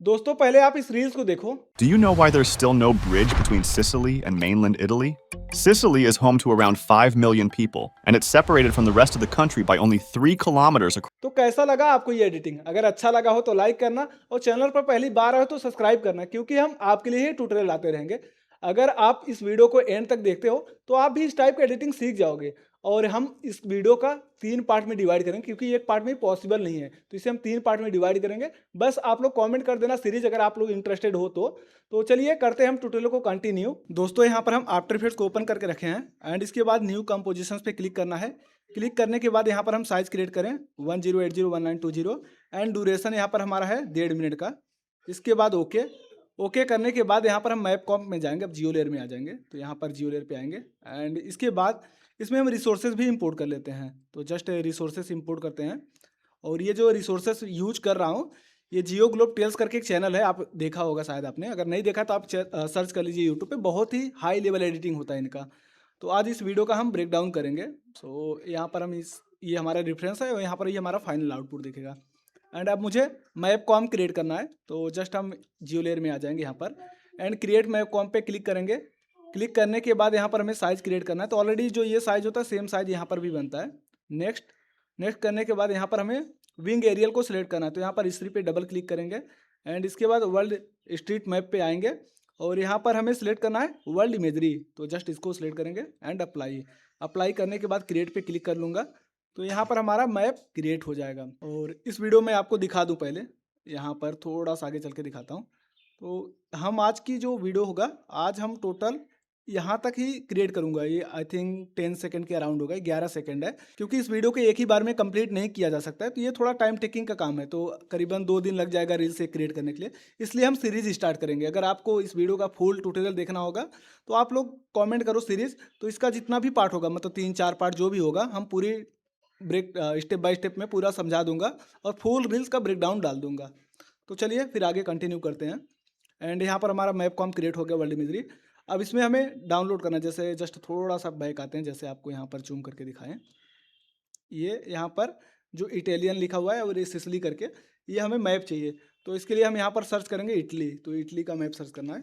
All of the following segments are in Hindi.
दोस्तों पहले आप इस रील्स को देखो। Do you know why there's still no bridge between Sicily and mainland Italy? Sicily is home to around 5 million people, and it's separated from the rest of the country by only 3 kilometers across. तो कैसा लगा आपको ये एडिटिंग? अगर अच्छा लगा हो तो लाइक करना और चैनल पर पहली बार आए हो तो सब्सक्राइब करना, क्योंकि हम आपके लिए ही ट्यूटोरियल लाते रहेंगे। अगर आप इस वीडियो को एंड तक देखते हो तो आप भी इस टाइप का एडिटिंग सीख जाओगे। और हम इस वीडियो का 3 पार्ट में डिवाइड करेंगे, क्योंकि एक पार्ट में पॉसिबल नहीं है, तो इसे हम 3 पार्ट में डिवाइड करेंगे। बस आप लोग कमेंट कर देना सीरीज, अगर आप लोग इंटरेस्टेड हो तो चलिए करते हैं हम ट्यूटोरियल को कंटिन्यू। दोस्तों यहाँ पर हम आफ्टर इफेक्ट्स को ओपन करके रखे हैं एंड इसके बाद न्यू कंपोजिशंस पे क्लिक करना है। क्लिक करने के बाद यहाँ पर हम साइज क्रिएट करें 10801920 एंड ड्यूरेशन यहाँ पर हमारा है 1.5 मिनट का। इसके बाद ओके करने के बाद यहाँ पर हम मैप कॉम्प में जाएंगे। अब जियो लेयर में आ जाएंगे, तो यहाँ पर जियो लेयर पे आएंगे एंड इसके बाद इसमें हम रिसोर्सेज भी इंपोर्ट कर लेते हैं। तो जस्ट रिसोर्सेज इंपोर्ट करते हैं। और ये जो रिसोर्सेज यूज कर रहा हूँ, ये जियो ग्लोब टेल्स करके एक चैनल है, आप देखा होगा शायद आपने। अगर नहीं देखा तो आप सर्च कर लीजिए यूट्यूब पे, बहुत ही हाई लेवल एडिटिंग होता है इनका। तो आज इस वीडियो का हम ब्रेक डाउन करेंगे। सो यहाँ पर हम ये हमारा रेफरेंस है और यहाँ पर ये हमारा फाइनल आउटपुट दिखेगा। एंड अब मुझे मैप कॉम क्रिएट करना है, तो जस्ट हम जियो लेयर में आ जाएंगे यहाँ पर एंड क्रिएट मैप कॉम पे क्लिक करेंगे। क्लिक करने के बाद यहाँ पर हमें साइज़ क्रिएट करना है। तो ऑलरेडी जो ये साइज़ होता है सेम साइज़ यहाँ पर भी बनता है। नेक्स्ट नेक्स्ट करने के बाद यहाँ पर हमें विंग एरियल को सिलेक्ट करना है। तो यहाँ पर हिस्ट्री पे डबल क्लिक करेंगे एंड इसके बाद वर्ल्ड स्ट्रीट मैप पे आएंगे और यहाँ पर हमें सिलेक्ट करना है वर्ल्ड इमेजरी। तो जस्ट इसको सिलेक्ट करेंगे एंड अप्लाई करने के बाद क्रिएट पे क्लिक कर लूँगा। तो यहाँ पर हमारा मैप क्रिएट हो जाएगा। और इस वीडियो में आपको दिखा दूँ, पहले यहाँ पर थोड़ा सा आगे चल के दिखाता हूँ। तो हम आज की जो वीडियो होगा, आज हम टोटल यहाँ तक ही क्रिएट करूँगा। ये आई थिंक 10 सेकंड के अराउंड होगा, 11 सेकंड है, क्योंकि इस वीडियो को एक ही बार में कंप्लीट नहीं किया जा सकता है। तो ये थोड़ा टाइम टेकिंग का काम है, तो करीबन 2 दिन लग जाएगा रील से क्रिएट करने के लिए। इसलिए हम सीरीज स्टार्ट करेंगे। अगर आपको इस वीडियो का फुल ट्यूटोरियल देखना होगा तो आप लोग कॉमेंट करो सीरीज, तो इसका जितना भी पार्ट होगा, मतलब 3-4 पार्ट जो भी होगा, हम पूरी स्टेप बाय स्टेप में पूरा समझा दूंगा और फुल रील्स का ब्रेकडाउन डाल दूंगा। तो चलिए फिर आगे कंटिन्यू करते हैं। एंड यहाँ पर हमारा मैप कॉम क्रिएट हो गया, वर्ल्ड इमेजरी। अब इसमें हमें डाउनलोड करना है। जैसे जस्ट थोड़ा सा बैक आते हैं, जैसे आपको यहाँ पर जूम करके दिखाएं। ये यहाँ पर जो इटालियन लिखा हुआ है और ये सिसली करके, ये हमें मैप चाहिए। तो इसके लिए हम यहाँ पर सर्च करेंगे इटली। तो इटली का मैप सर्च करना है,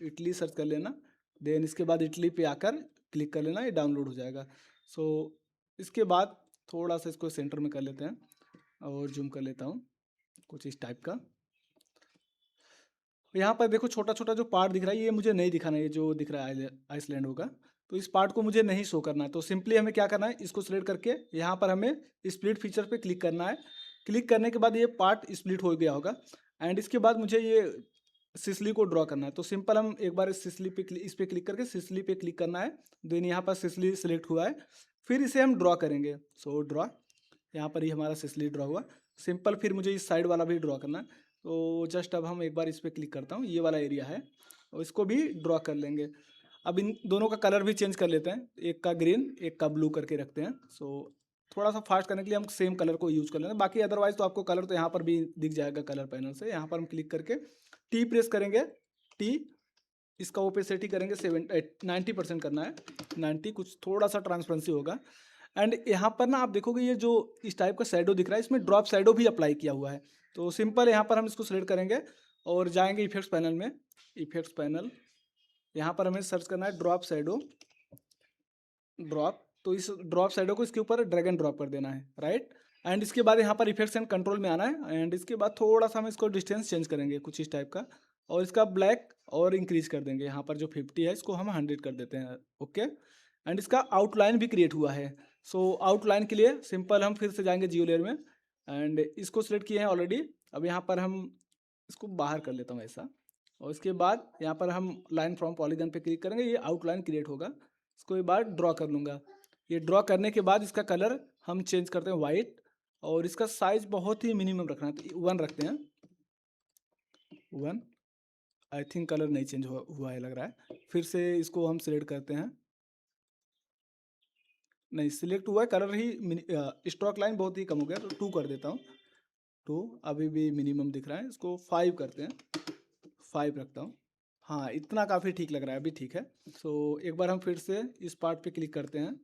इटली सर्च कर लेना। देन इसके बाद इटली पे आकर क्लिक कर लेना, ये डाउनलोड हो जाएगा। सो इसके बाद थोड़ा सा इसको सेंटर में कर लेते हैं और जूम कर लेता हूँ कुछ इस टाइप का। यहाँ पर देखो छोटा छोटा जो पार्ट दिख रहा है, ये मुझे नहीं दिखाना है। ये जो दिख रहा है आइसलैंड होगा, तो इस पार्ट को मुझे नहीं शो करना है। तो सिंपली हमें क्या करना है, इसको सिलेक्ट करके यहाँ पर हमें स्प्लिट फीचर पे क्लिक करना है। क्लिक करने के बाद ये पार्ट स्प्लिट हो गया होगा एंड इसके बाद मुझे ये सिसली को ड्रॉ करना है। तो सिंपल हम एक बार इस पे क्लिक करके सिसली पे क्लिक करना है। देन यहाँ पर सिसली सिलेक्ट हुआ है, फिर इसे हम ड्रॉ करेंगे। सो ड्रॉ, यहाँ पर ही हमारा सिसली ड्रॉ हुआ। सिंपल फिर मुझे इस साइड वाला भी ड्रॉ करना है। तो जस्ट अब हम एक बार इस पर क्लिक करता हूँ, ये वाला एरिया है और इसको भी ड्रॉ कर लेंगे। अब इन दोनों का कलर भी चेंज कर लेते हैं, एक का ग्रीन एक का ब्लू करके रखते हैं। सो थोड़ा सा फास्ट करने के लिए हम सेम कलर को यूज कर लेंगे। बाकी अदरवाइज तो आपको कलर तो यहाँ पर भी दिख जाएगा कलर पैनल से। यहाँ पर हम क्लिक करके टी प्रेस करेंगे, टी इसका ओपेसिटी करेंगे 90% करना है, 90, कुछ थोड़ा सा ट्रांसपेरेंसी होगा। एंड यहाँ पर ना आप देखोगे ये जो इस टाइप का शैडो दिख रहा है, इसमें ड्रॉप शैडो भी अप्लाई किया हुआ है। तो सिंपल यहाँ पर हम इसको सिलेक्ट करेंगे और जाएंगे इफेक्ट्स पैनल में। इफेक्ट्स पैनल, यहाँ पर हमें सर्च करना है ड्रॉप शैडो, ड्रॉप। तो इस ड्रॉप शैडो को इसके ऊपर ड्रैग एंड ड्रॉप कर देना है, राइट। एंड इसके बाद यहाँ पर इफेक्ट्स एंड कंट्रोल में आना है एंड इसके बाद थोड़ा सा हम इसको डिस्टेंस चेंज करेंगे कुछ इस टाइप का और इसका ब्लैक और इंक्रीज कर देंगे। यहाँ पर जो 50 है इसको हम 100 कर देते हैं, ओके। एंड इसका आउटलाइन भी क्रिएट हुआ है। सो आउटलाइन के लिए सिंपल हम फिर से जाएंगे जियो लेयर में एंड इसको सिलेक्ट किए हैं ऑलरेडी। अब यहाँ पर हम इसको बाहर कर लेता हूँ ऐसा, और इसके बाद यहाँ पर हम लाइन फ्रॉम पॉलीगन पे क्लिक करेंगे, ये आउटलाइन क्रिएट होगा। इसको एक बार ड्रॉ कर लूँगा। ये ड्रॉ करने के बाद इसका कलर हम चेंज करते हैं वाइट और इसका साइज बहुत ही मिनिमम रखना है, तो 1 रखते हैं, 1। आई थिंक कलर नहीं चेंज हुआ है लग रहा है। फिर से इसको हम सिलेक्ट करते हैं, नहीं सिलेक्ट हुआ है, कलर ही स्ट्रोक लाइन बहुत ही कम हो गया, तो 2 कर देता हूँ, 2। अभी भी मिनिमम दिख रहा है, इसको 5 करते हैं, 5 रखता हूँ। हाँ इतना काफ़ी ठीक लग रहा है, अभी ठीक है। सो एक बार हम फिर से इस पार्ट पे क्लिक करते हैं।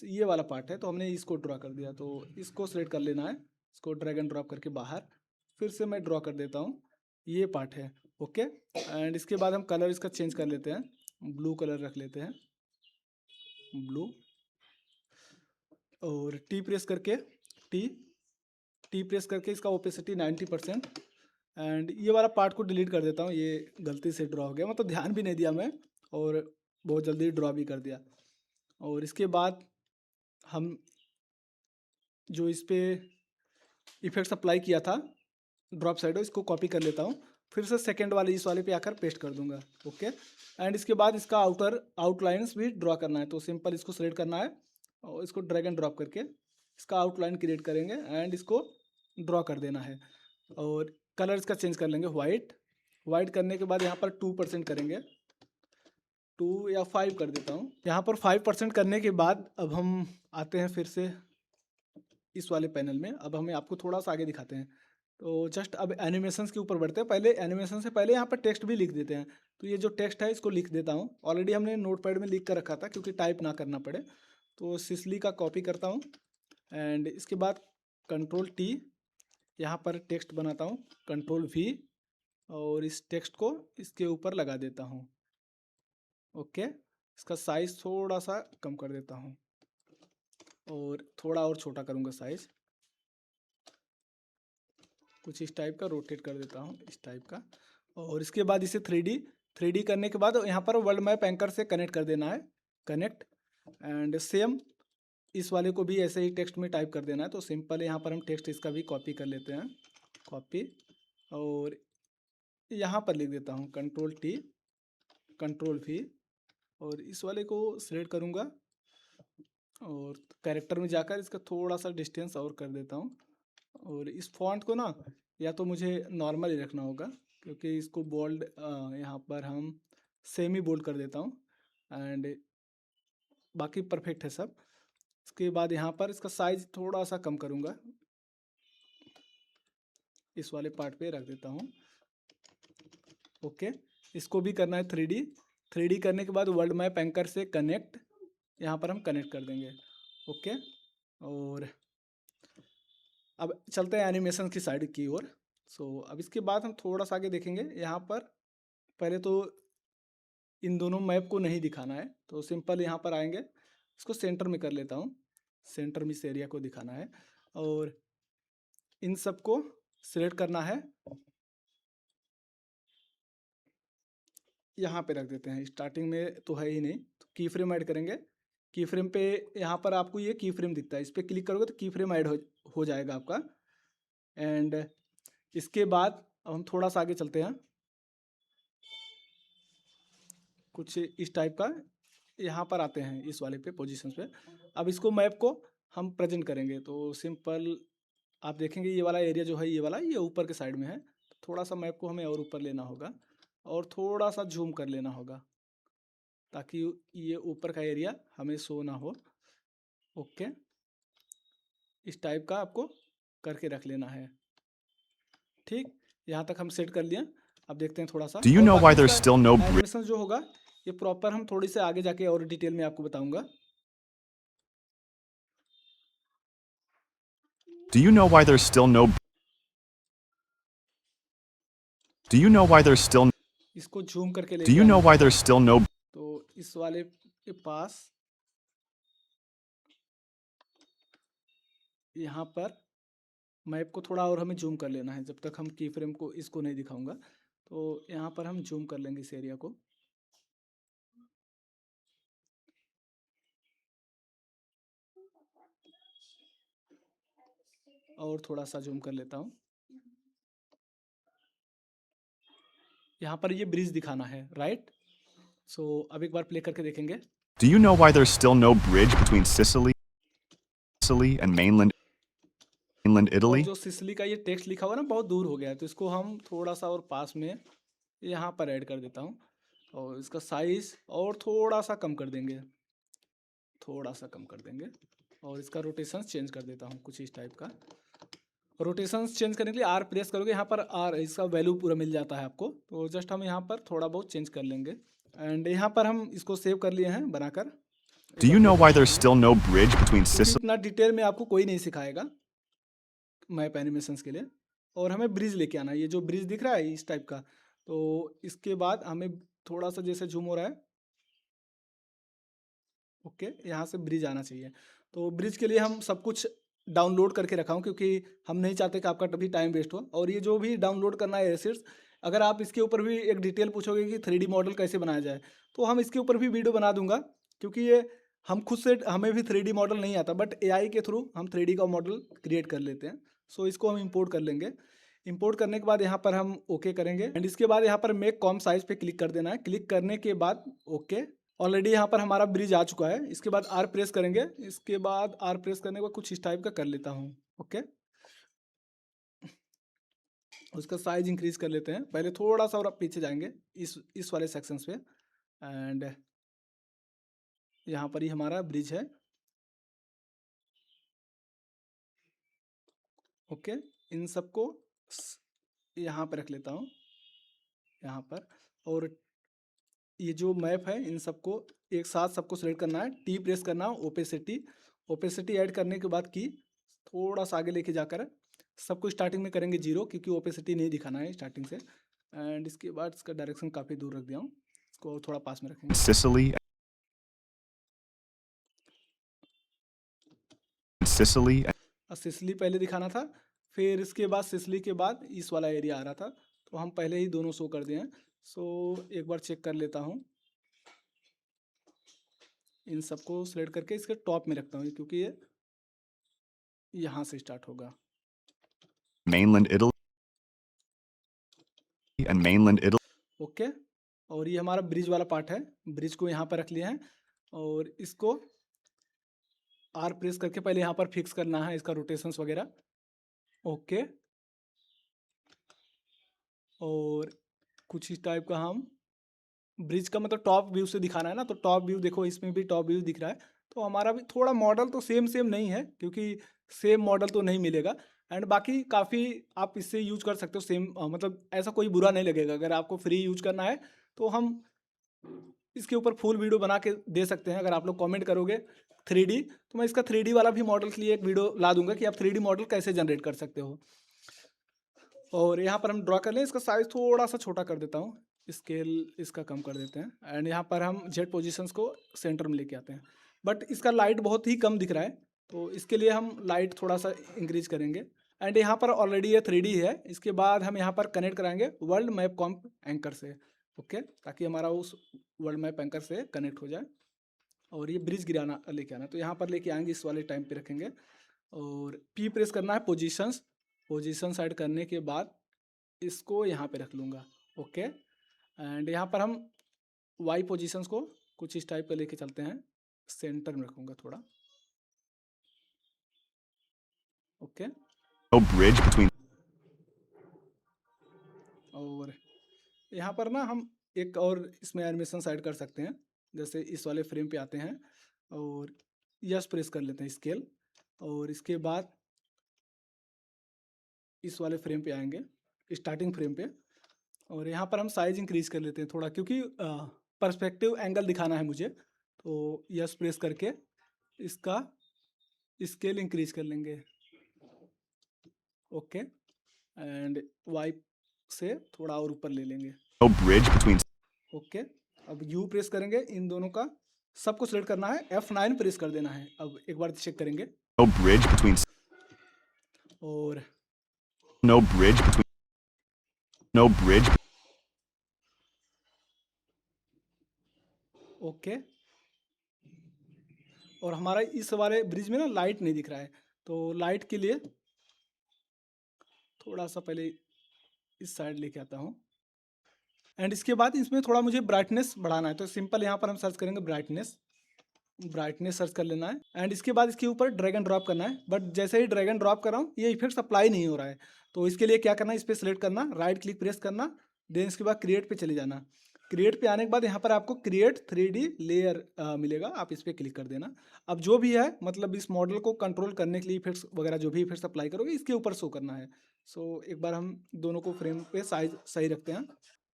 ये वाला पार्ट है तो हमने इसको ड्रॉ कर दिया, तो इसको सिलेक्ट कर लेना है, इसको ड्रैग एंड ड्रॉप करके बाहर। फिर से मैं ड्रॉ कर देता हूँ, ये पार्ट है। ओके, एंड इसके बाद हम कलर इसका चेंज कर लेते हैं, ब्लू कलर रख लेते हैं, ब्लू। और टी प्रेस करके, टी टी प्रेस करके इसका ओपेसिटी 90%। एंड ये वाला पार्ट को डिलीट कर देता हूँ, ये गलती से ड्रॉ हो गया, मतलब ध्यान भी नहीं दिया मैं और बहुत जल्दी ड्रॉ भी कर दिया। और इसके बाद हम जो इस पे इफेक्ट्स अप्लाई किया था ड्रॉप साइडो, इसको कॉपी कर लेता हूँ, फिर से सेकेंड वाले इस वाले पे आकर पेस्ट कर दूंगा। ओके, एंड इसके बाद इसका आउटलाइंस भी ड्रॉ करना है, तो सिंपल इसको सेलेक्ट करना है और इसको ड्रैग एंड ड्रॉप करके इसका आउटलाइन क्रिएट करेंगे एंड इसको ड्रॉ कर देना है। और कलर इसका चेंज कर लेंगे वाइट करने के बाद यहाँ पर 2% करेंगे, 2 या 5 कर देता हूँ। यहाँ पर 5% करने के बाद अब हम आते हैं फिर से इस वाले पैनल में। अब हमें आपको थोड़ा सा आगे दिखाते हैं, तो जस्ट अब एनिमेशंस के ऊपर बढ़ते हैं। पहले एनिमेशन से पहले यहाँ पर टेक्स्ट भी लिख देते हैं, तो ये जो टेक्स्ट है इसको लिख देता हूँ। ऑलरेडी हमने नोटपैड में लिख कर रखा था क्योंकि टाइप ना करना पड़े, तो सिसली का कॉपी करता हूँ एंड इसके बाद Ctrl+T, यहाँ पर टेक्स्ट बनाता हूँ, Ctrl+V और इस टेक्स्ट को इसके ऊपर लगा देता हूँ। ओके, इसका साइज थोड़ा सा कम कर देता हूँ और थोड़ा और छोटा करूँगा साइज, कुछ इस टाइप का रोटेट कर देता हूँ, इस टाइप का। और इसके बाद इसे 3D करने के बाद यहाँ पर वर्ल्ड मैप एंकर से कनेक्ट कर देना है, कनेक्ट। एंड सेम इस वाले को भी ऐसे ही टेक्स्ट में टाइप कर देना है, तो सिंपल यहाँ पर हम टेक्स्ट इसका भी कॉपी कर लेते हैं, कॉपी, और यहाँ पर लिख देता हूँ Ctrl+T, Ctrl+V और इस वाले को सिलेक्ट करूँगा और कैरेक्टर में जाकर इसका थोड़ा सा डिस्टेंस और कर देता हूँ। और इस फॉन्ट को ना या तो मुझे नॉर्मल ही रखना होगा क्योंकि इसको बोल्ड यहाँ पर हम सेमी बोल्ड कर देता हूँ एंड बाकी परफेक्ट है सब। इसके बाद यहाँ पर इसका साइज थोड़ा सा कम करूँगा, इस वाले पार्ट पे रख देता हूँ। ओके, इसको भी करना है 3D करने के बाद वर्ल्ड मैप एंकर से कनेक्ट, यहाँ पर हम कनेक्ट कर देंगे। ओके, और अब चलते हैं एनिमेशन की साइड की ओर। सो अब इसके बाद हम थोड़ा सा आगे देखेंगे। यहाँ पर पहले तो इन दोनों मैप को नहीं दिखाना है, तो सिंपल यहाँ पर आएंगे, इसको सेंटर में कर लेता हूँ, सेंटर में इस एरिया को दिखाना है और इन सबको सिलेक्ट करना है, यहाँ पे रख देते हैं। स्टार्टिंग में तो है ही नहीं, तो की फ्रेम ऐड करेंगे। की फ्रेम पे यहाँ पर आपको ये की फ्रेम दिखता है, इस पर क्लिक करोगे तो की फ्रेम ऐड हो जाएगा आपका। एंड इसके बाद अब हम थोड़ा सा आगे चलते हैं, कुछ इस टाइप का यहाँ पर आते हैं, इस वाले पे पोजीशंस पे। अब इसको मैप को हम प्रेजेंट करेंगे, तो सिंपल आप देखेंगे ये वाला एरिया जो है, ये वाला ये ऊपर के साइड में है, थोड़ा सा मैप को हमें और ऊपर लेना होगा और थोड़ा सा जूम कर लेना होगा ताकि ये ऊपर का एरिया हमें शो ना हो। ओके, इस टाइप का आपको करके रख लेना है। ठीक, यहाँ तक हम सेट कर लिया। अब देखते हैं थोड़ा सा। Do you know why there's still no bridge? Animation जो होगा ये प्रॉपर हम थोड़ी से आगे जाके और डिटेल में आपको बताऊंगा। Do you know why there's still no? Do you know why there's still? इसको जूम करके Do लेके you know आना why है। there's still no? तो इस वाले के पास यहाँ पर मैप को थोड़ा और हमें जूम कर लेना है, जब तक हम की फ्रेम को इसको नहीं दिखाऊंगा, तो यहाँ पर हम जूम कर लेंगे इस एरिया को। और थोड़ा सा जूम कर लेता हूँ। यहाँ पर ये ब्रिज दिखाना है, राइट। सो अब एक बार प्ले करके देखेंगे। Do you know why there's still no bridge between Sicily and mainland और Italy? जो सिसली का ये टेक्स्ट लिखा हुआ ना बहुत दूर हो गया है, तो इसको हम थोड़ा सा और पास में यहाँ पर ऐड कर देता हूँ और इसका साइज और थोड़ा सा कम कर देंगे, थोड़ा सा कम कर देंगे। और इसका रोटेशन चेंज कर देता हूँ कुछ इस टाइप का। रोटेशन चेंज करने के लिए आर प्रेस करोगे, यहाँ पर आर इसका वैल्यू पूरा मिल जाता है आपको, तो जस्ट हम यहाँ पर थोड़ा बहुत चेंज कर लेंगे। एंड यहाँ पर हम इसको सेव कर लिए हैं बनाकर। Do you know why there's still no bridge between Sicily? इतना डिटेल में आपको कोई नहीं सिखाएगा मैप एनिमेशंस के लिए। और हमें ब्रिज लेके आना है। ये जो ब्रिज दिख रहा है इस टाइप का, तो इसके बाद हमें थोड़ा सा जैसे जूम हो रहा है, ओके, यहाँ से ब्रिज आना चाहिए। तो ब्रिज के लिए हम सब कुछ डाउनलोड करके रखा हूँ, क्योंकि हम नहीं चाहते कि आपका कभी टाइम वेस्ट हो। और ये जो भी डाउनलोड करना है एसेट्स, अगर आप इसके ऊपर भी एक डिटेल पूछोगे कि 3D मॉडल कैसे बनाया जाए, तो हम इसके ऊपर भी वीडियो बना दूंगा, क्योंकि ये हम खुद से, हमें भी 3D मॉडल नहीं आता, बट एआई के थ्रू हम 3D का मॉडल क्रिएट कर लेते हैं। सो इसको हम इंपोर्ट कर लेंगे। इंपोर्ट करने के बाद यहाँ पर हम ओके करेंगे, एंड इसके बाद यहाँ पर मेक कॉम साइज पे क्लिक कर देना है। क्लिक करने के बाद ओके, ऑलरेडी यहाँ पर हमारा ब्रिज आ चुका है। इसके बाद आर प्रेस करेंगे। इसके बाद आर प्रेस करने के बाद कुछ इस टाइप का कर लेता हूँ, ओके। उसका साइज इंक्रीज कर लेते हैं। पहले थोड़ा सा और अब पीछे जाएंगे इस वाले सेक्शंस पे, एंड यहाँ पर ही हमारा ब्रिज है, ओके। इन सबको यहाँ पर रख लेता हूँ, यहाँ पर। और ये जो मैप है, इन सबको एक साथ सबको सेलेक्ट करना है, टी प्रेस करना है, ओपेसिटी। ओपेसिटी ऐड करने के बाद की थोड़ा सा आगे लेके जाकर सबको स्टार्टिंग में करेंगे 0, क्योंकि ओपेसिटी नहीं दिखाना है स्टार्टिंग से। एंड इसके बाद इसका डायरेक्शन काफ़ी दूर रख दिया हूँ, इसको थोड़ा पास में रखेंगे। Sicily, Sicily, सिसली पहले दिखाना था, फिर इसके बाद सिसली के बाद इस वाला एरिया आ रहा था, तो हम पहले ही दोनों शो कर दिए हैं। सो एक बार चेक कर लेता हूँ। इन सबको सिलेक्ट करके इसके टॉप में रखता हूँ, क्योंकि ये यहाँ से स्टार्ट होगा। mainland Italy, and mainland Italy. Okay, और ये हमारा ब्रिज वाला पार्ट है। ब्रिज को यहाँ पर रख लिया है, और इसको आर प्रेस करके पहले यहाँ पर फिक्स करना है इसका रोटेशंस वगैरह, ओके। और कुछ इस टाइप का हम ब्रिज का मतलब टॉप व्यू से दिखाना है ना, तो टॉप व्यू देखो, इसमें भी टॉप व्यू दिख रहा है। तो हमारा भी थोड़ा मॉडल तो सेम सेम नहीं है, क्योंकि सेम मॉडल तो नहीं मिलेगा। एंड बाकी काफ़ी आप इससे यूज कर सकते हो सेम, मतलब ऐसा कोई बुरा नहीं लगेगा। अगर आपको फ्री यूज करना है तो हम इसके ऊपर फुल वीडियो बना के दे सकते हैं। अगर आप लोग कमेंट करोगे 3D, तो मैं इसका 3D वाला भी मॉडल के लिए एक वीडियो ला दूंगा कि आप 3D मॉडल कैसे जनरेट कर सकते हो। और यहाँ पर हम ड्रॉ कर लें, इसका साइज थोड़ा सा छोटा कर देता हूँ, स्केल इसका कम कर देते हैं। एंड यहाँ पर हम जेड पोजीशंस को सेंटर में लेके आते हैं, बट इसका लाइट बहुत ही कम दिख रहा है, तो इसके लिए हम लाइट थोड़ा सा इंक्रीज करेंगे। एंड यहाँ पर ऑलरेडी ये 3D है। इसके बाद हम यहाँ पर कनेक्ट कराएंगे वर्ल्ड मैप कॉम्प एंकर से, ओके, ताकि हमारा उस वर्ल्ड मैप एंकर से कनेक्ट हो जाए। और ये ब्रिज गिराना लेके आना, तो यहाँ पर लेके आएंगे, इस वाले टाइम पे रखेंगे। और पी प्रेस करना है, पोजीशंस। पोजीशन साइड करने के बाद इसको यहाँ पे रख लूँगा, ओके। एंड यहाँ पर हम वाई पोजीशंस को कुछ इस टाइप का लेके चलते हैं, सेंटर में रखूँगा थोड़ा, ओके। No bridge between और यहाँ पर ना हम एक और इसमें एनिमेशन साइड कर सकते हैं। जैसे इस वाले फ्रेम पे आते हैं और यस प्रेस कर लेते हैं स्केल, और इसके बाद इस वाले फ्रेम पे आएंगे, स्टार्टिंग फ्रेम पे। और यहाँ पर हम साइज इंक्रीज कर लेते हैं थोड़ा, क्योंकि पर्सपेक्टिव एंगल दिखाना है मुझे। तो यस प्रेस करके इसका स्केल इंक्रीज कर लेंगे, ओके। एंड वाइप से थोड़ा और ऊपर ले लेंगे, no bridge between ओके। अब यू प्रेस करेंगे, इन दोनों का सबको सिलेक्ट करना है, F9 प्रेस कर देना है। अब एक बार चेक करेंगे, no bridge between और no bridge between no bridge okay. और हमारा इस वाले ब्रिज में ना लाइट नहीं दिख रहा है, तो लाइट के लिए थोड़ा सा पहले इस साइड लेके आता हूँ। एंड इसके बाद इसमें थोड़ा मुझे ब्राइटनेस बढ़ाना है, तो सिंपल यहाँ पर हम सर्च करेंगे ब्राइटनेस। ब्राइटनेस सर्च कर लेना है, एंड इसके बाद इसके ऊपर ड्रैग एंड ड्रॉप करना है। बट जैसे ही ड्रैग एंड ड्रॉप कर रहा हूँ, ये इफेक्ट अप्लाई नहीं हो रहा है। तो इसके लिए क्या करना है, इस पर सिलेक्ट करना, राइट क्लिक प्रेस करना, देन इसके बाद क्रिएट पे चले जाना। क्रिएट पे आने के बाद यहाँ पर आपको क्रिएट 3D लेयर मिलेगा, आप इस पर क्लिक कर देना। अब जो भी है, मतलब इस मॉडल को कंट्रोल करने के लिए इफेक्ट्स वगैरह जो भी इफेक्ट्स अप्लाई करोगे, इसके ऊपर शो करना है। सो एक बार हम दोनों को फ्रेम पे साइज सही रखते हैं।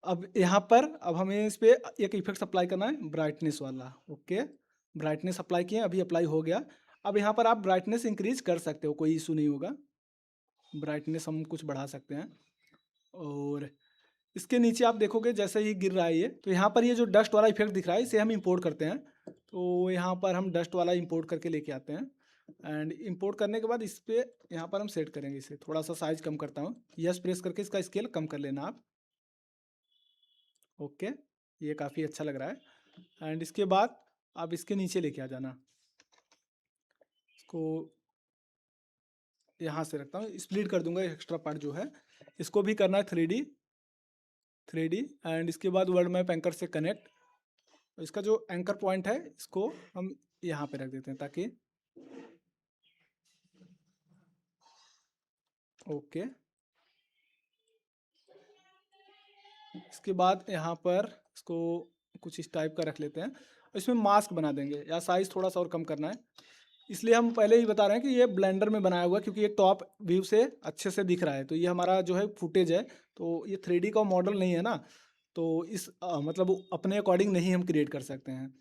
अब यहाँ पर अब हमें इस पर एक इफेक्ट्स अप्लाई करना है, ब्राइटनेस वाला, ओके। ब्राइटनेस अप्लाई किए, अभी अप्लाई हो गया। अब यहाँ पर आप ब्राइटनेस इंक्रीज कर सकते हो, कोई इशू नहीं होगा। ब्राइटनेस हम कुछ बढ़ा सकते हैं। और इसके नीचे आप देखोगे जैसे ही गिर रहा है ये, तो यहाँ पर ये जो डस्ट वाला इफेक्ट दिख रहा है इसे हम इंपोर्ट करते हैं। तो यहाँ पर हम डस्ट वाला इंपोर्ट करके लेके आते हैं। एंड इंपोर्ट करने के बाद इस पर यहाँ पर हम सेट करेंगे इसे। थोड़ा सा साइज कम करता हूँ, यस प्रेस करके इसका स्केल कम कर लेना आप। ओके, ये काफ़ी अच्छा लग रहा है। एंड इसके बाद आप इसके नीचे लेके आ जाना, इसको यहाँ से रखता हूँ, स्प्लिट कर दूंगा एक्स्ट्रा पार्ट जो है। इसको भी करना है 3D एंड इसके बाद वर्ल्ड मैप एंकर से कनेक्ट। इसका जो एंकर पॉइंट है इसको हम यहाँ पे रख देते हैं ताकि ओके। इसके बाद यहाँ पर इसको कुछ इस टाइप का रख लेते हैं और इसमें मास्क बना देंगे, या साइज़ थोड़ा सा और कम करना है। इसलिए हम पहले ही बता रहे हैं कि ये ब्लेंडर में बनाया हुआ है, क्योंकि ये टॉप व्यू से अच्छे से दिख रहा है। तो ये हमारा जो है फुटेज है, तो ये 3D का मॉडल नहीं है ना, तो इस मतलब अपने अकॉर्डिंग नहीं हम क्रिएट कर सकते हैं।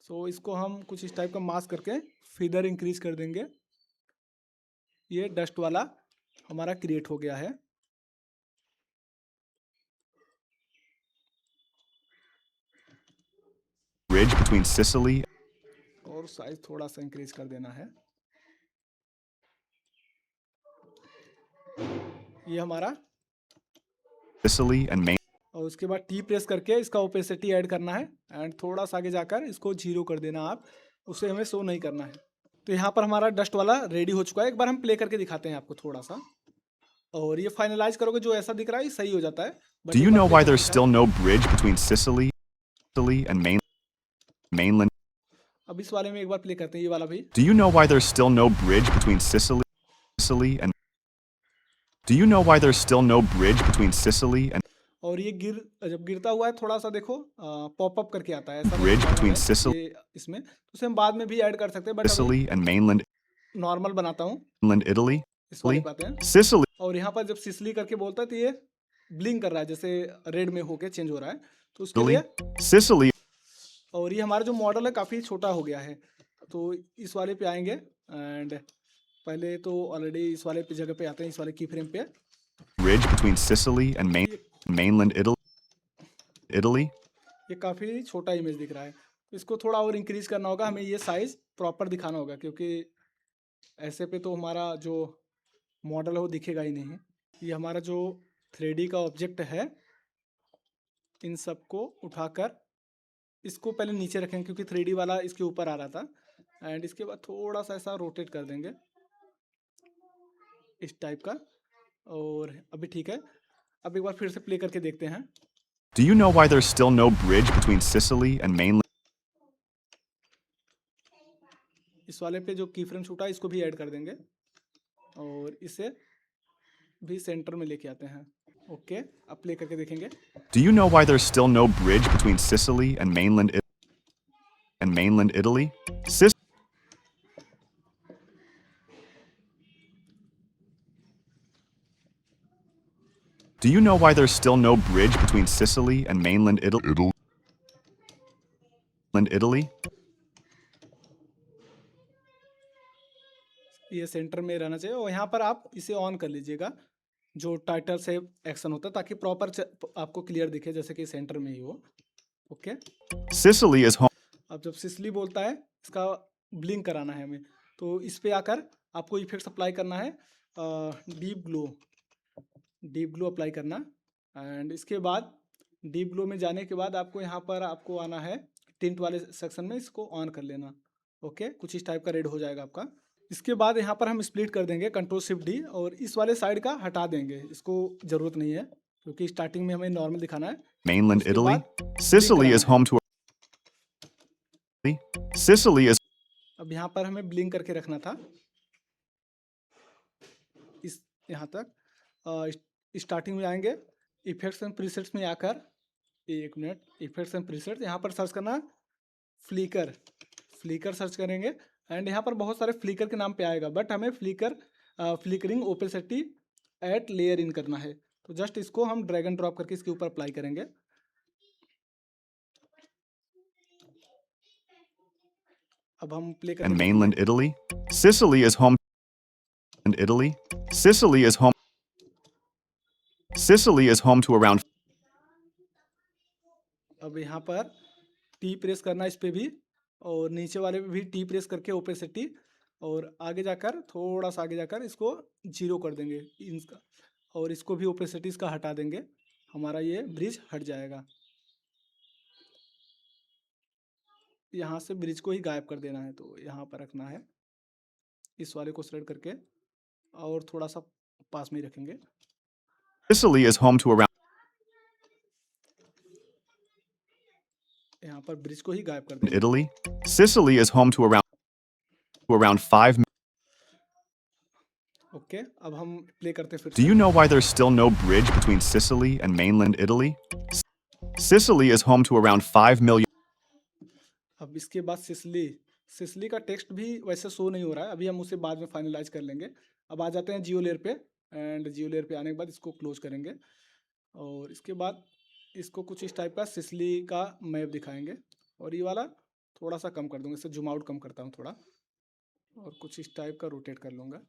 सो इसको हम कुछ इस टाइप का मास्क करके फीदर इंक्रीज कर देंगे। ये डस्ट वाला हमारा क्रिएट हो गया है। Bridge between Sicily और साइज थोड़ा सा इंक्रीज कर देना है। ये हमारा and Main. और उसके बाद टी प्रेस करके इसका ओपेसिटी ऐड करना है एंड थोड़ा सा आगे जाकर इसको 0 कर देना आप, उसे हमें शो नहीं करना है। तो यहाँ पर हमारा डस्ट वाला रेडी हो चुका है। एक बार हम प्ले करके दिखाते हैं आपको थोड़ा सा, और ये फाइनलाइज करोगे जो ऐसा दिख रहा है ये सही हो जाता है। Do you know why there's still no bridge between Sicily and mainland? अब इस वाले में एक बार प्ले करते हैं, ये वाला भी। Do you know why there's still no bridge between Sicily and Do you know why there's still no bridge between Sicily and और ये जब गिरता हुआ है थोड़ा सा देखो पॉप अप करके आता है ऐसा Bridge between Sicily इसमें, तो उसे हम बाद में भी ऐड कर सकते हैं, but Sicily and mainland normal बनाता हूँ Italy? इस वाले पे आते हैं। Sicily और यहाँ पर जब सिसली करके बोलता है तो ये ब्लिंक कर रहा है, जैसे रेड में होके चेंज हो रहा है, तो उसके लिए। Sicily और ये हमारा जो मॉडल है काफ़ी छोटा हो गया है, तो इस वाले पे आएंगे एंड पहले तो ऑलरेडी इस वाले पे जगह पे आते हैं, इस वाले की फ्रेम पे। Bridge between Sicily and mainland Italy? ये काफ़ी छोटा इमेज दिख रहा है, तो इसको थोड़ा और इंक्रीज करना होगा हमें, ये साइज़ प्रॉपर दिखाना होगा, क्योंकि ऐसे पे तो हमारा जो मॉडल है वो दिखेगा ही नहीं। ये हमारा जो 3D का ऑब्जेक्ट है, इन सबको उठाकर इसको पहले नीचे रखेंगे क्योंकि 3D वाला इसके ऊपर आ रहा था, एंड इसके बाद थोड़ा सा ऐसा रोटेट कर देंगे इस टाइप का, और अभी ठीक है। अब एक बार फिर से प्ले करके देखते हैं। Do you know why there's still no bridge between Sicily and mainland? इस वाले पे जो की फ्रेम छूटा है इसको भी ऐड कर देंगे और इसे भी सेंटर में लेके आते हैं। ओके, अब प्ले करके देखेंगे। Do you know why there's still no bridge between Sicily and mainland Italy? Do you know why there's still no bridge between Sicily and mainland Italy? ये सेंटर में रहना चाहिए और यहाँ पर आप इसे ऑन कर लीजिएगा, जो टाइटल से एक्शन होता है, ताकि प्रॉपर आपको क्लियर दिखे जैसे कि सेंटर में ही हो। Okay, Sicily is home. अब जब सिसली बोलता है इसका ब्लिंक कराना है हमें, तो इस पे आकर आपको इफेक्ट्स अप्लाई करना है, डीप ग्लो अप्लाई करना। एंड इसके बाद डीप ग्लो में जाने के बाद आपको यहाँ पर आपको आना है टिंट वाले सेक्शन में, इसको ऑन कर लेना। ओके, कुछ इस टाइप का रेड हो जाएगा आपका। इसके बाद यहाँ पर हम स्प्लिट कर देंगे Ctrl+Shift+D और इस वाले साइड का हटा देंगे, इसको ज़रूरत नहीं है क्योंकि स्टार्टिंग में हमें नॉर्मल दिखाना है। Mainland Italy? Sicily is home to Sicily is अब यहाँ पर हमें ब्लिंक करके रखना था इस यहाँ तक। स्टार्टिंग में आएंगे इफेक्ट्स एंड प्रीसेट्स में आकर, एक मिनट, इफेक्ट्स एंड प्रीसेट्स यहाँ पर सर्च करना फ्लिकर सर्च करेंगे एंड यहाँ पर बहुत सारे फ्लिकर के नाम पे आएगा, बट हमें flickering opacity at layer in करना है। तो जस्ट इसको हम ड्रैग एंड ड्रॉप करके इसके ऊपर अप्लाई करेंगे। अब हम प्ले करेंगे। And mainland Italy? Sicily is home. And Italy? Sicily is home. Sicily is home to around अब यहाँ पर टी प्रेस करना है इस पे भी, और नीचे वाले पे भी टी प्रेस करके ओपेसिटी, और आगे जाकर थोड़ा सा आगे जाकर इसको जीरो कर देंगे इसका, और इसको भी ओपेसिटी इसका हटा देंगे, हमारा ये ब्रिज हट जाएगा। यहाँ से ब्रिज को ही गायब कर देना है, तो यहाँ पर रखना है, इस वाले को सिलेक्ट करके और थोड़ा सा पास में ही रखेंगे। Sicily is home to around यहाँ पर ब्रिज को ही गायब कर देंगे। Italy. Sicily is home to around 5 okay, अब हम प्ले करते हैं फिर Do से। you know why there's still no bridge between Sicily and mainland Italy? Sicily is home to around 5 million अब इसके बाद सिसली का टेक्स्ट भी वैसे शो नहीं हो रहा है, अभी हम उसे बाद में फाइनलाइज कर लेंगे। अब आ जाते हैं जियो लेयर पे, एंड जियो लेयर पे आने के बाद इसको क्लोज करेंगे, और इसके बाद इसको कुछ इस टाइप का सिसली का मैप दिखाएंगे, और ये वाला थोड़ा सा कम कर दूंगा, इसे जूम आउट कम करता हूँ थोड़ा, और कुछ इस टाइप का रोटेट कर लूँगा।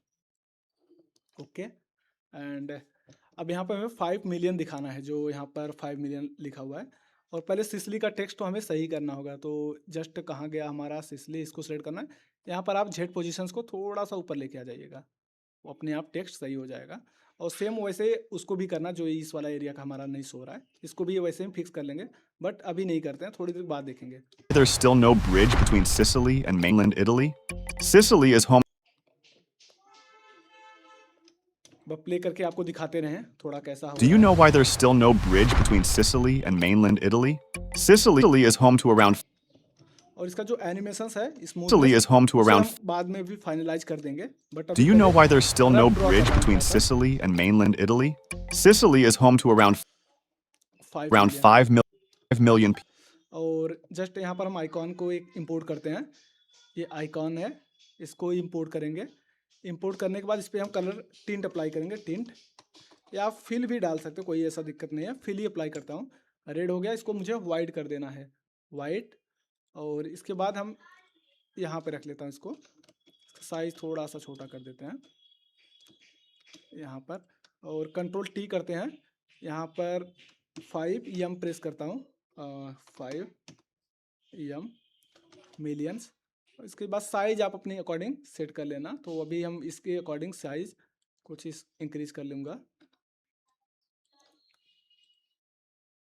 ओके, एंड अब यहाँ पर हमें 5 मिलियन दिखाना है, जो यहाँ पर 5 मिलियन लिखा हुआ है, और पहले सिसली का टेक्स्ट तो हमें सही करना होगा। तो जस्ट कहाँ गया हमारा सिसली, इसको सेलेक्ट करना है। यहाँ पर आप जेड पोजीशंस को थोड़ा सा ऊपर लेके आ जाइएगा, वो अपने आप टेक्स्ट सही हो जाएगा। और सेम वैसे उसको भी करना, जो इस वाला एरिया का हमारा नहीं सो रहा है, इसको भी वैसे ही फिक्स कर लेंगे, बट अभी नहीं करते हैं, थोड़ी देर बाद देखेंगे। There's still no bridge between Sicily and mainland Italy. Sicily is home बस प्ले करके आपको दिखाते रहें थोड़ा कैसा Do you होगा। know why there's still no bridge between Sicily and mainland Italy? Sicily is home to around और इसका जो एनिमेशंस है Sicily is home to around बाद में भी फाइनलाइज कर देंगे, but Do you know why there's still no bridge between Sicily and mainland Italy? Sicily is home to around 5 million और जस्ट यहाँ पर हम आइकॉन को एक इंपोर्ट करते हैं, ये आइकॉन है, इसको इंपोर्ट करेंगे। इंपोर्ट करने के बाद इस पर हम कलर टिंट अप्लाई करेंगे, टिंट, या आप फिल भी डाल सकते हो, कोई ऐसा दिक्कत नहीं है, फिल ही अप्लाई करता हूँ। रेड हो गया, इसको मुझे वाइट कर देना है, वाइट, और इसके बाद हम यहाँ पे रख लेता हूँ इसको, साइज थोड़ा सा छोटा कर देते हैं यहाँ पर, और कंट्रोल टी करते हैं, यहाँ पर 5 प्रेस करता हूँ, 5 मिलियंस। इसके बाद साइज आप अपने अकॉर्डिंग सेट कर लेना, तो अभी हम इसके अकॉर्डिंग साइज कुछ इस इंक्रीज कर लूँगा।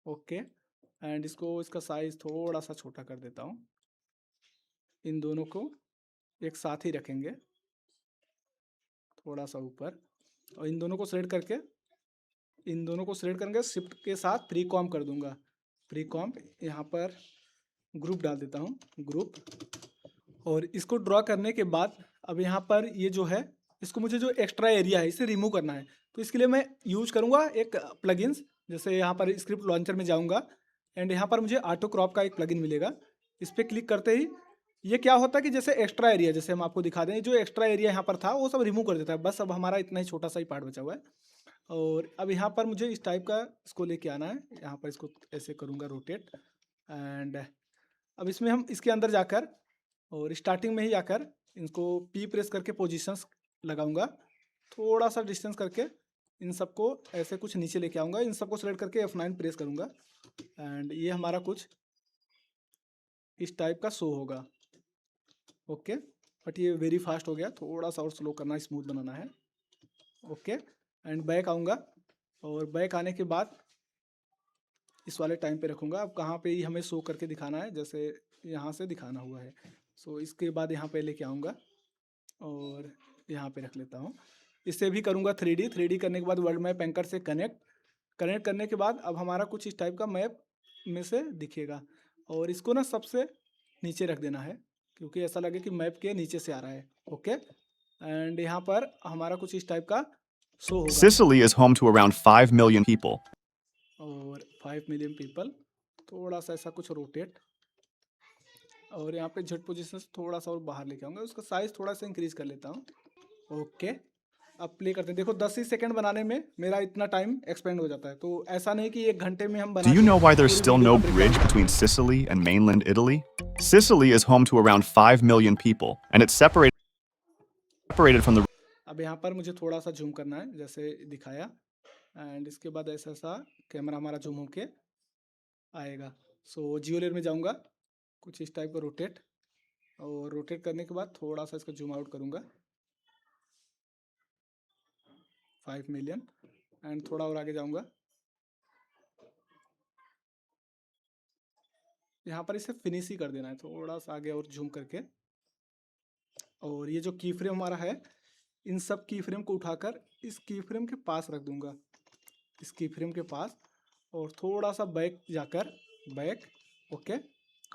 ओके, एंड इसको इसका साइज थोड़ा सा छोटा कर देता हूँ। इन दोनों को एक साथ ही रखेंगे, थोड़ा सा ऊपर, और इन दोनों को सेलेक्ट करके शिफ्ट के साथ प्री कॉम्प कर दूंगा। प्री कॉम्प, यहाँ पर ग्रुप डाल देता हूँ, ग्रुप, और इसको ड्रॉ करने के बाद अब यहाँ पर ये जो है, इसको मुझे जो एक्स्ट्रा एरिया है इसे रिमूव करना है, तो इसके लिए मैं यूज करूँगा एक प्लगइन्स। जैसे यहाँ पर स्क्रिप्ट लॉन्चर में जाऊँगा, एंड यहाँ पर मुझे ऑटो क्रॉप का एक प्लगइन मिलेगा, इस पर क्लिक करते ही ये क्या होता है कि जैसे एक्स्ट्रा एरिया, जैसे हम आपको दिखा दें, जो एक्स्ट्रा एरिया यहाँ पर था वो सब रिमूव कर देता है। बस अब हमारा इतना ही छोटा सा ही पार्ट बचा हुआ है, और अब यहाँ पर मुझे इस टाइप का इसको लेके आना है। यहाँ पर इसको ऐसे करूँगा रोटेट, एंड अब इसमें हम इसके अंदर जाकर और स्टार्टिंग में ही आकर इनको पी प्रेस करके पोजीशंस लगाऊंगा, थोड़ा सा डिस्टेंस करके इन सबको ऐसे कुछ नीचे लेके आऊँगा, इन सबको सेलेक्ट करके F9 प्रेस करूँगा, एंड ये हमारा कुछ इस टाइप का शो होगा। ओके, बट ये वेरी फास्ट हो गया, थोड़ा सा और स्लो करना, स्मूथ बनाना है। ओके, एंड बैक आऊँगा, और बैक आने के बाद इस वाले टाइम पे रखूँगा। अब कहाँ पे ही हमें शो करके दिखाना है, जैसे यहाँ से दिखाना हुआ है, सो इसके बाद यहाँ पे लेके आऊँगा और यहाँ पे रख लेता हूँ। इससे भी करूँगा 3D करने के बाद वर्ल्ड मैप एंकर से कनेक्ट करने के बाद अब हमारा कुछ इस टाइप का मैप में से दिखेगा, और इसको ना सबसे नीचे रख देना है, क्योंकि ऐसा लगे कि मैप के नीचे से आ रहा है। ओके, एंड यहाँ पर हमारा कुछ इस टाइप का शो होगा। Sicily is home to around 5 million people. और 5 मिलियन पीपल, थोड़ा सा ऐसा कुछ रोटेट, और यहाँ पे जेड पोजीशन थोड़ा सा और बाहर लेके आऊँगा, उसका साइज थोड़ा सा इंक्रीज कर लेता हूँ। ओके, अब प्ले करते हैं। देखो 10 ही सेकंड बनाने में मेरा इतना टाइम एक्सपेंड हो जाता है, तो ऐसा नहीं कि 1 घंटे में हम बना Do you know why there's पूरी still वीडियो no का bridge breakdown between Sicily and mainland Italy? Sicily is home to around 5 million people, and it's separated from the अब यहाँ पर मुझे थोड़ा सा जूम करना है, जैसे दिखाया, एंड इसके बाद ऐसा ऐसा कैमरा हमारा जूम होके आएगा। सो जियो लेयर में जाऊंगा, कुछ इस टाइप का रोटेट, और रोटेट करने के बाद थोड़ा सा इसका जूम आउट करूंगा 5 मिलियन, एंड थोड़ा और आगे जाऊंगा, यहाँ पर इसे फिनिश ही कर देना है, थोड़ा सा आगे और जूम करके। और ये जो की फ्रेम हमारा है, इन सब की फ्रेम को उठाकर इस की फ्रेम के पास रख दूंगा, इस की फ्रेम के पास, और थोड़ा सा बैक जाकर बैक, ओके।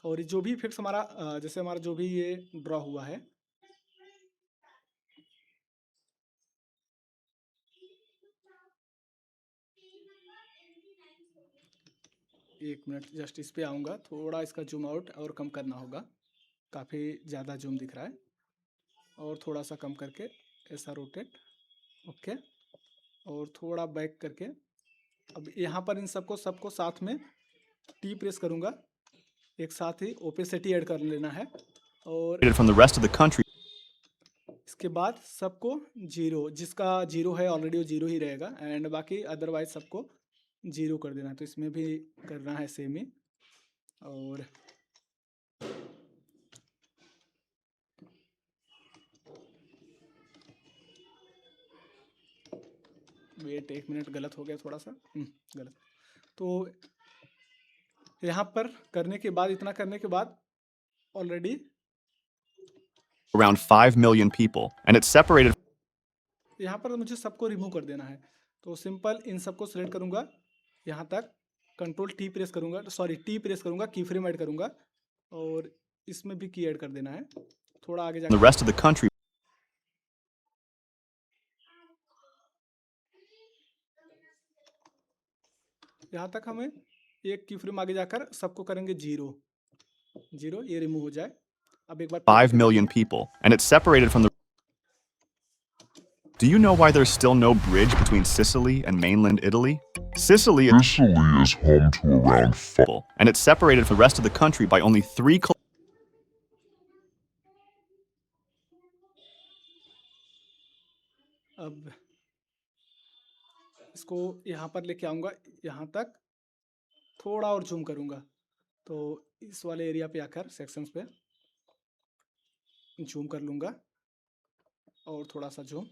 और जो भी इफेक्ट्स हमारा जैसे हमारा जो भी ये ड्रॉ हुआ है, एक मिनट जस्ट इस पे आऊँगा, थोड़ा इसका जूम आउट और कम करना होगा, काफ़ी ज़्यादा जूम दिख रहा है, और थोड़ा सा कम करके ऐसा रोटेट, ओके। और थोड़ा बैक करके अब यहाँ पर इन सबको साथ में टी प्रेस करूँगा, एक साथ ही ओपेसिटी ऐड कर लेना है, और from the rest of the country इसके बाद सबको जीरो, जिसका जीरो है ऑलरेडी वो जीरो ही रहेगा, एंड बाकी अदरवाइज सबको जीरो कर देना है। तो इसमें भी करना है सेम ही, और वेट एक मिनट, गलत हो गया थोड़ा सा, गलत। तो यहाँ पर करने के बाद, इतना करने के बाद already around 5 million people, and it's separated यहाँ पर मुझे सबको रिमूव कर देना है। तो सिंपल इन सबको सिलेक्ट करूँगा, यहाँ तक कंट्रोल टी प्रेस करूँगा, सॉरी टी प्रेस करूँगा, की फ्रेम ऐड करूँगा, और इसमें भी की ऐड कर देना है, थोड़ा आगे from the जाकर rest of the country यहाँ तक हमें एक की फ्रेम आगे जाकर सबको करेंगे जीरो, जीरो, ये रिमूव हो जाए। अब एक बार 5 million people, and it's separated from the. Do you know why there's still no bridge between Sicily and mainland Italy? Sicily is home to around full, and it's separated from the rest of the country by only 3 kilometers. अब इसको यहाँ पर लेके आऊँगा, यहाँ तक थोड़ा और जूम करूँगा, तो इस वाले एरिया पे आकर सेक्शंस पे जूम कर लूँगा, और थोड़ा सा जूम,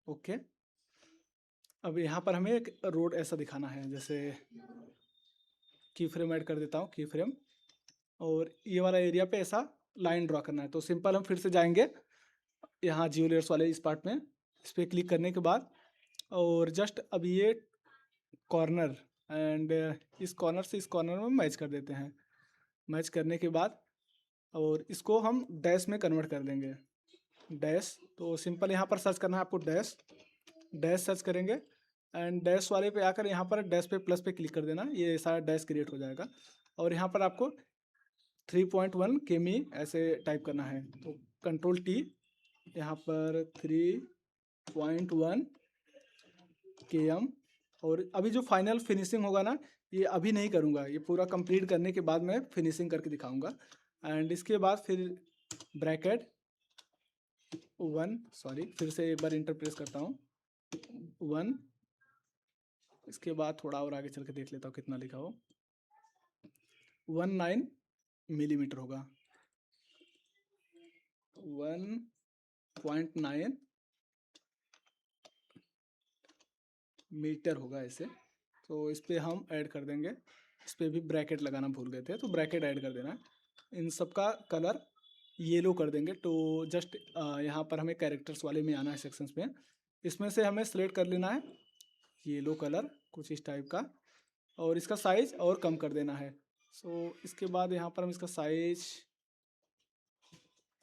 ओके। अब यहाँ पर हमें एक रोड ऐसा दिखाना है, जैसे की फ्रेम ऐड कर देता हूँ, की फ्रेम, और ये वाला एरिया पे ऐसा लाइन ड्रॉ करना है। तो सिंपल हम फिर से जाएंगे यहाँ जियो लेयर्स वाले इस पार्ट में, इस पर क्लिक करने के बाद, और जस्ट अब ये कॉर्नर एंड इस कॉर्नर से इस कॉर्नर में मैच कर देते हैं। मैच करने के बाद और इसको हम डैश में कन्वर्ट कर देंगे, डैश। तो सिंपल यहाँ पर सर्च करना है आपको, डैश, डैश सर्च करेंगे, एंड डैश वाले पे आकर यहाँ पर डैश पे प्लस पे क्लिक कर देना, ये सारा डैश क्रिएट हो जाएगा। और यहाँ पर आपको 3.1 km ऐसे टाइप करना है, तो कंट्रोल टी, यहाँ पर 3.1 km। और अभी जो फाइनल फिनिशिंग होगा ना, ये अभी नहीं करूँगा, ये पूरा कंप्लीट करने के बाद मैं फिनिशिंग करके दिखाऊंगा। एंड इसके बाद फिर ब्रैकेट 1, सॉरी फिर से एक बार इंटर प्रेस करता हूँ, 1, इसके बाद थोड़ा और आगे चल के देख लेता हूँ कितना लिखा हो, 19 मिलीमीटर होगा, 1.9 मीटर होगा ऐसे। तो इस पर हम ऐड कर देंगे, इस पर भी ब्रैकेट लगाना भूल गए थे, तो ब्रैकेट ऐड कर देना है। इन सब का कलर येलो कर देंगे। तो जस्ट यहाँ पर हमें कैरेक्टर्स वाले में आना है, सेक्शंस में, इसमें से हमें सेलेक्ट कर लेना है येलो कलर कुछ इस टाइप का, और इसका साइज और कम कर देना है। सो इसके बाद यहाँ पर हम इसका साइज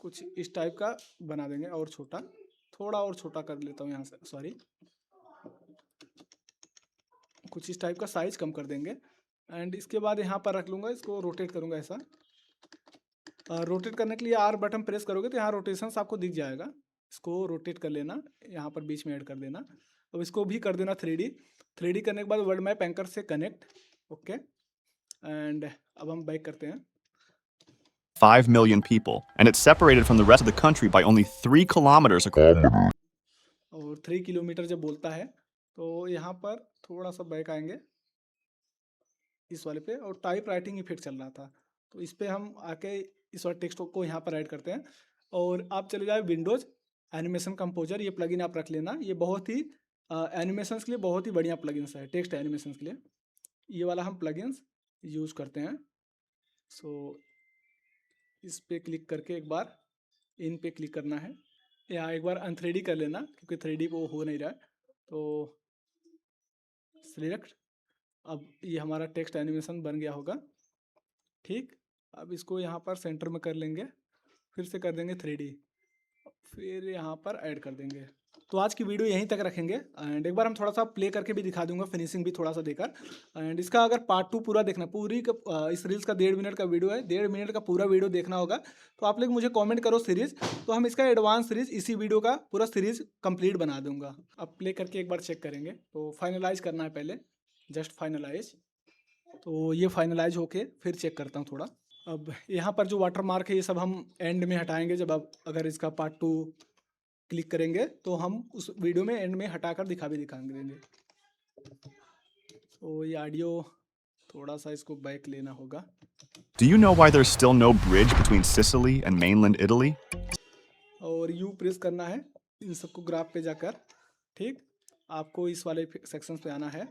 कुछ इस टाइप का बना देंगे, और छोटा, थोड़ा और छोटा कर लेता हूँ यहाँ से, सॉरी कुछ इस टाइप का साइज कम कर देंगे। एंड इसके बाद यहाँ पर रख लूँगा, इसको रोटेट करूँगा ऐसा। रोटेट करने के लिए आर बटन प्रेस करोगे तो यहाँ रोटेशंस आपको दिख जाएगा, इसको रोटेट कर लेना, यहाँ पर बीच में ऐड कर देना। अब इसको भी कर देना 3D। 3D करने के बाद वर्ल्ड मैप एंकर से कनेक्ट, ओके। एंड अब हम बैक करते हैं। 5 million people, and it's separated from the rest of the country by only 3 kilometers across. और 3 किलोमीटर जब बोलता है तो यहाँ पर थोड़ा सा बैक आएंगे इस वाले पे, और टाइप राइटिंग इफेक्ट चल रहा था तो इस पे हम आके इस वाले टेक्स्ट को यहाँ पर ऐड करते हैं। और आप चले जाए विंडोज़ एनिमेशन कंपोजर, ये प्लगइन आप रख लेना, ये बहुत ही एनिमेशंस के लिए बहुत ही बढ़िया प्लगइन्स है, टेक्स्ट एनिमेशंस के लिए ये वाला हम प्लगइन्स यूज़ करते हैं। सो इस पे क्लिक करके एक बार इन पे क्लिक करना है, या एक बार अन3D कर लेना क्योंकि 3D वो हो नहीं रहा है। तो सिलेक्ट, अब ये हमारा टेक्स्ट एनिमेशन बन गया होगा। ठीक, अब इसको यहाँ पर सेंटर में कर लेंगे, फिर से कर देंगे 3D, फिर यहाँ पर ऐड कर देंगे। तो आज की वीडियो यहीं तक रखेंगे एंड एक बार हम थोड़ा सा प्ले करके भी दिखा दूंगा, फिनिशिंग भी थोड़ा सा देकर। एंड इसका अगर पार्ट 2 पूरा देखना, इस रील्स का 1.5 मिनट का वीडियो है, 1.5 मिनट का पूरा वीडियो देखना होगा तो आप लोग मुझे कमेंट करो सीरीज़, तो हम इसका एडवांस सीरीज़ इसी वीडियो का पूरा सीरीज़ कंप्लीट बना दूंगा। अब प्ले करके एक बार चेक करेंगे, तो फाइनलाइज करना है पहले, जस्ट फाइनलाइज। तो ये फाइनलाइज होके फिर चेक करता हूँ थोड़ा। अब यहाँ पर जो वाटर मार्क है ये सब हम एंड में हटाएंगे, जब आप अगर इसका पार्ट 2 क्लिक करेंगे तो हम उस वीडियो में एंड में हटाकर दिखाएंगे। तो ये ऑडियो थोड़ा सा इसको बैक लेना होगा। Do you know why there's still no bridge between Sicily and mainland Italy? और यू प्रेस करना है इन सबको ग्राफ पे जाकर। ठीक, आपको इस वाले सेक्शंस पे आना है,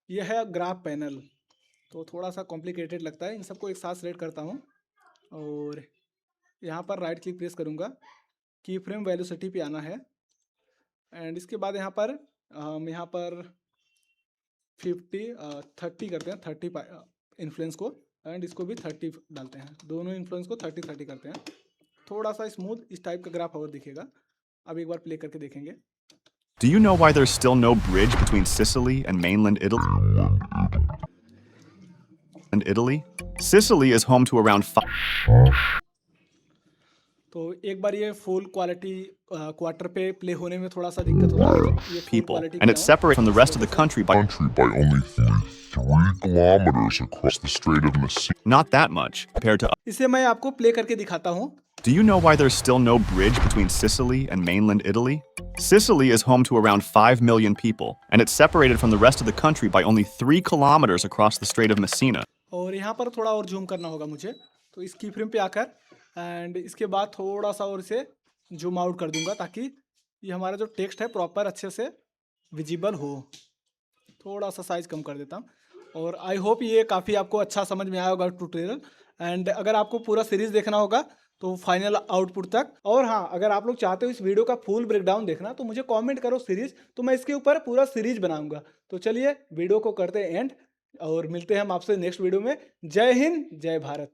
ये है ग्राफ पैनल, तो थोड़ा सा कॉम्प्लिकेटेड लगता है। इन सबको एक साथ सेलेक्ट करता हूँ और यहाँ पर राइट क्लिक प्रेस करूँगा, की फ्रेम वेलोसिटी पे आना है एंड इसके बाद यहाँ पर हम यहाँ पर 30 करते हैं, 30 इन्फ्लुएंस को, एंड इसको भी 30 डालते हैं, दोनों इन्फ्लुएंस को 30 करते हैं। थोड़ा सा स्मूथ इस टाइप का ग्राफ और दिखेगा। अब एक बार प्ले करके देखेंगे। Do you know why there's still no bridge between Sicily and mainland Italy? Sicily is home to around 5 तो एक बार ये फुल क्वालिटी क्वार्टर पे प्ले होने में थोड़ा सा दिक्कत होता है, ये full people, quality and पे it's लाऊं। separated from the rest of the country by country by only 3 kilometers across the Strait of Messina. not that much compared to. इसे मैं आपको प्ले करके दिखाता हूँ। Do you know why there's still no bridge between Sicily and mainland Italy? Sicily is home to around 5 million people, and it's separated from the rest of the country by only 3 kilometers across the Strait of Messina. और यहाँ पर थोड़ा और जूम करना होगा मुझे, तो इस की फ्रेम पे आकर एंड इसके बाद थोड़ा सा और इसे जूम आउट कर दूंगा ताकि ये हमारा जो टेक्स्ट है प्रॉपर अच्छे से विजिबल हो। थोड़ा सा साइज कम कर देता हूँ और आई होप ये काफ़ी आपको अच्छा समझ में आया होगा ट्यूटोरियल। एंड अगर आपको पूरा सीरीज़ देखना होगा तो फाइनल आउटपुट तक, और हाँ अगर आप लोग चाहते हो इस वीडियो का फुल ब्रेकडाउन देखना तो मुझे कमेंट करो सीरीज़, तो मैं इसके ऊपर पूरा सीरीज़ बनाऊंगा। तो चलिए वीडियो को करते हैं एंड और मिलते हैं हम आपसे नेक्स्ट वीडियो में। जय हिंद, जय भारत।